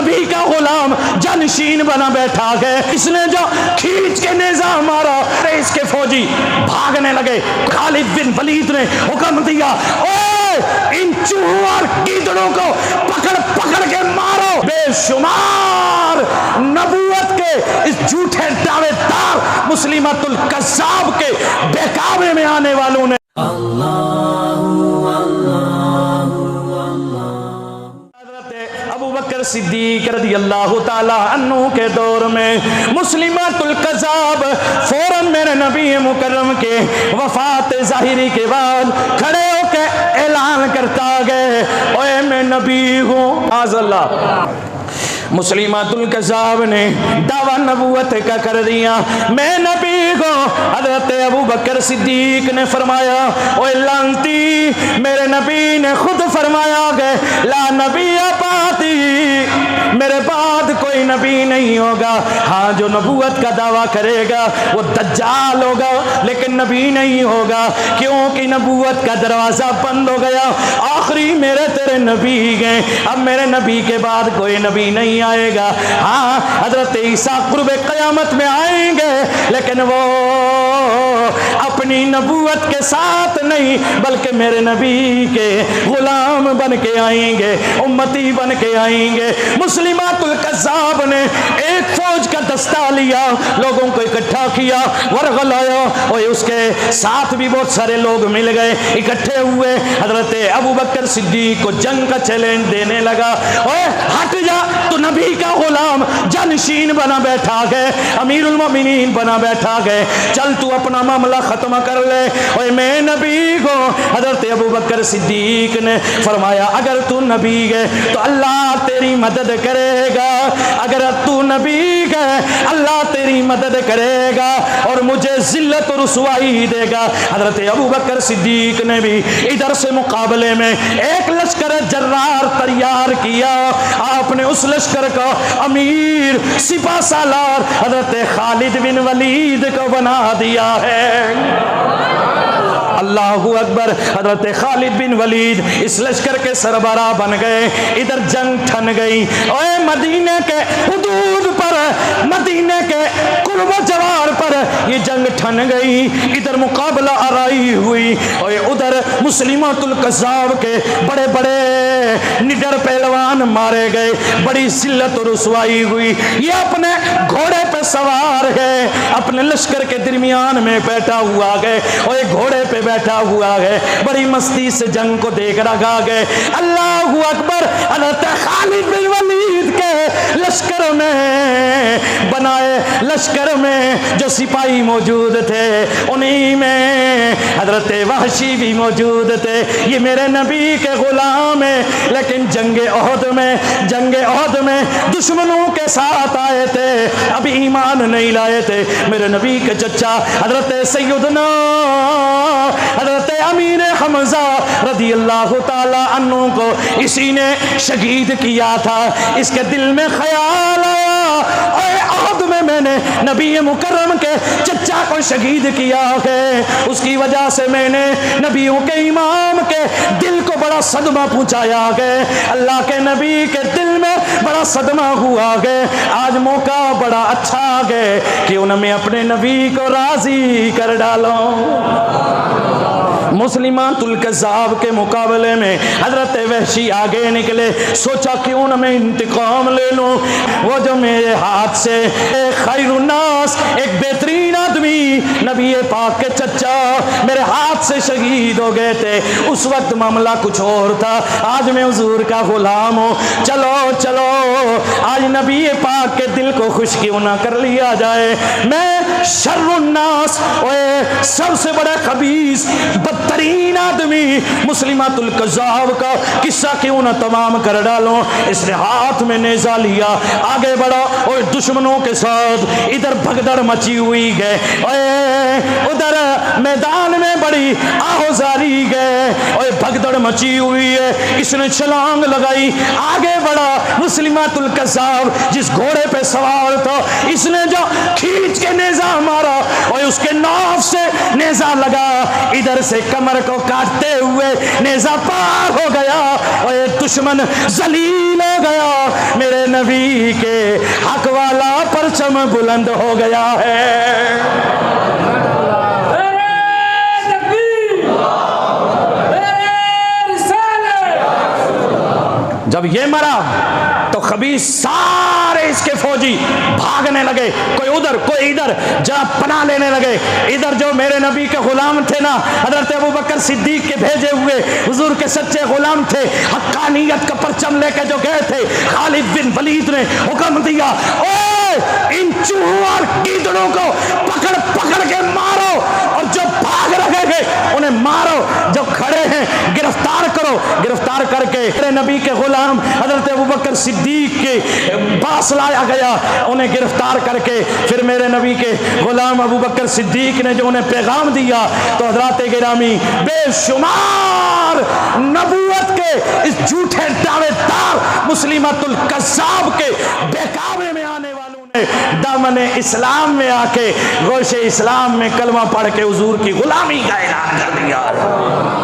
नबी का गुलाम जानशीन बना बैठा है। इसने जो खींच के नेजा मारा, इसके फौजी भागने लगे। खालिद बिन वलीद ने हुक्म दिया, ओए इन चूहों और कीड़ों को पकड़ पकड़ के मारो। बेशुमार नबूवत के इस झूठे दावेदार मुस्लिमातुल कज़्ज़ाब के बेकाबे में आने वालों ने अबू बकर सिद्दीक रज़ियल्लाहु ताला अन्हु के दौर में मुस्लिमातुल कज़्ज़ाब फौरन मेरे नबी मुकर्रम के वफात ज़ाहिरी के बाद खड़े होकर ऐलान करता गए, ओए मैं नबी हूँ। आज़ल्लाह मुस्लिमातुल कज़्ज़ाब ने दावा नबूवत का कर दिया, मैं नबी को। हज़रत अबू बकर सिद्दीक ने फरमाया, ओए लानती, मेरे नबी ने खुद फरमाया गए, ला नबी आपाती, मेरे बाद कोई नबी नहीं होगा। हाँ, जो नबूवत का दावा करेगा वो दज्जाल होगा, लेकिन नबी नहीं होगा, क्योंकि नबूवत का दरवाजा बंद हो गया। आखिरी मेरे तेरे नबी गए, अब मेरे नबी के बाद कोई नबी नहीं आएगा। हाँ, हजरत ईसा कुर्बे क़यामत में आएंगे, लेकिन वो अपनी नबूवत के साथ नहीं बल्कि मेरे नबी के गुलाम बन के आएंगे, उम्मती बन के आएंगे। मुस्लिमातुल कज़्ज़ाब ने एक फौज का दस्ता लिया, लोगों को इकट्ठा किया, वर्ग लाया, और उसके साथ भी बहुत सारे लोग मिल गए, इकट्ठे हुए। हजरत अबू बकर सिद्दीक को जंग का चैलेंज देने लगा, ओए हट जा, तो नबी का गुलाम जानशीन बना बैठा गए, अमीरुल मोमिनीन बना बैठा गए, चल तू अपना मामला खत्म कर ले। ओए मैं नबी को। हजरत अबू बकर सिद्दीक ने फरमाया, अगर तू नबी है तो अल्लाह तेरी मदद करेगा, अगर तू नबी है अल्लाह तेरी मदद करेगा और मुझे जिल्लत और रुसवाई देगा। हजरत अबू बकर सिद्दीक ने भी इधर से मुकाबले में एक लश्कर जर्रार तैयार किया। आपने उस लश्कर का अमीर सिपा सालार हजरत खालिद बिन वलीद को बना दिया है। अल्लाहु अकबर। हजरत खालिद बिन वलीद इस लश्कर के सरबराह बन गए। इधर जंग ठन गई। ओए मदीने के हुदूद पर, मदीने के कुर्ब जवार पर ये जंग ठन गई। इधर मुकाबला आराई हुई और उधर मुस्लिमातुल कज़्ज़ाब के बड़े बड़े निडर पहलवान मारे गए। बड़ी जिल्लत और रुसवाई हुई। ये अपने घोड़े पे सवार है, अपने लश्कर के दरमियान में बैठा हुआ गए और एक घोड़े पे बैठा हुआ है, बड़ी मस्ती से जंग को देख रखा गए। अल्लाहु अकबर। हज़रत खालिद बिन वलीद के लश्कर में बनाए लश्कर में जो सिपाही मौजूद थे उन्हीं में हज़रत वहशी भी मौजूद थे। ये मेरे नबी के गुलाम है, लेकिन जंगे ओहद में दुश्मनों के साथ आए थे, अभी ईमान नहीं लाए थे। मेरे नबी के चचा हज़रत सैयदना हज़रत अमीर हमज़ा रज़ियल्लाहु ताला अन्हु को इसी ने शहीद किया था। इसके दिल में ख्याल आया, ओहद में मैंने नबी मुकर्रम के चचा को शहीद किया है, उसकी वजह से मैंने नबियों के इमाम के दिल को बड़ा सदमा पहुंचाया है। अल्लाह के नबी के दिल में बड़ा सदमा हुआ है। आज मौका बड़ा अच्छा है, क्यों न मैं अपने नबी को राजी कर डालूं। मुस्लिमातुल कज़्ज़ाब के मुकाबले में हजरत वहशी आगे निकले। सोचा क्यों न मैं इंतकाम ले लूं। वो जो मेरे हाथ से खैरुन्नास, एक बेहतरीन आदमी नबी पाक के चचा मेरे हाथ से शहीद हो गए थे, उस वक्त मामला कुछ और था। आज मैं हुजूर का गुलाम हूँ। चलो चलो आज नबी पाक के दिल को खुश क्यों ना कर लिया जाए। मैं शर्रुन्नास, ओए सबसे बड़ा खबीस बदतरीन आदमी मुस्लिमातुल कज़्ज़ाब का किस्सा क्यों ना तमाम कर डालो। इसने हाथ में नेज़ा लिया, आगे बढ़ा और दुश्मनों के साथ इधर भगदड़ मची हुई है, उधर मैदान में बड़ी आहोजारी है और भगदड़ मची हुई है। इसने छलांग लगाई, आगे बढ़ा। मुस्लिमातुल कज़्ज़ाब जिस घोड़े पे सवार था, इसने जो खींच के नेज़ा मारा और उसके नाफ से नेज़ा लगा, इधर से कमर को काटते हुए नेज़ा पार हो गया और दुश्मन जलील हो गया। मेरे नबी के हक वाला परचम बुलंद हो गया है। जब ये मरा तो खबीस सारे इसके फौजी भागने लगे, कोई उधर कोई इधर, जब पनाह लेने लगे। इधर जो मेरे नबी के गुलाम थे ना, हजरत अबू बकर सिद्दीक के भेजे हुए हुजूर के सच्चे गुलाम थे, हक्कानियत का परचम लेके जो गए थे, खालिद बिन वलीद ने हुक्म दिया, ओए इन चूहों और गीदड़ों को पकड़ पकड़ के मारो, और जो भाग रहे हैं उन्हें मारो, जो खड़े हैं गिरफ्तार करो। गिरफ्तार करके मेरे नबी के गुलाम हजरत अबू बकर सिद्दीक के पास लाया गया। उन्हें गिरफ्तार करके फिर मेरे नबी के गुलाम अबू बकर सिद्दीक ने जो उन्हें पैगाम दिया, तो हजरात गिरामी बेशुमार नबूवत के इस झूठे दावेदार मुस्लिमातुल कज़्ज़ाब के बेकाबे में आने वालों ने दामन इस्लाम में आके गोशे इस्लाम में कलमा पढ़ के हुजूर की गुलामी का ऐलान कर दिया।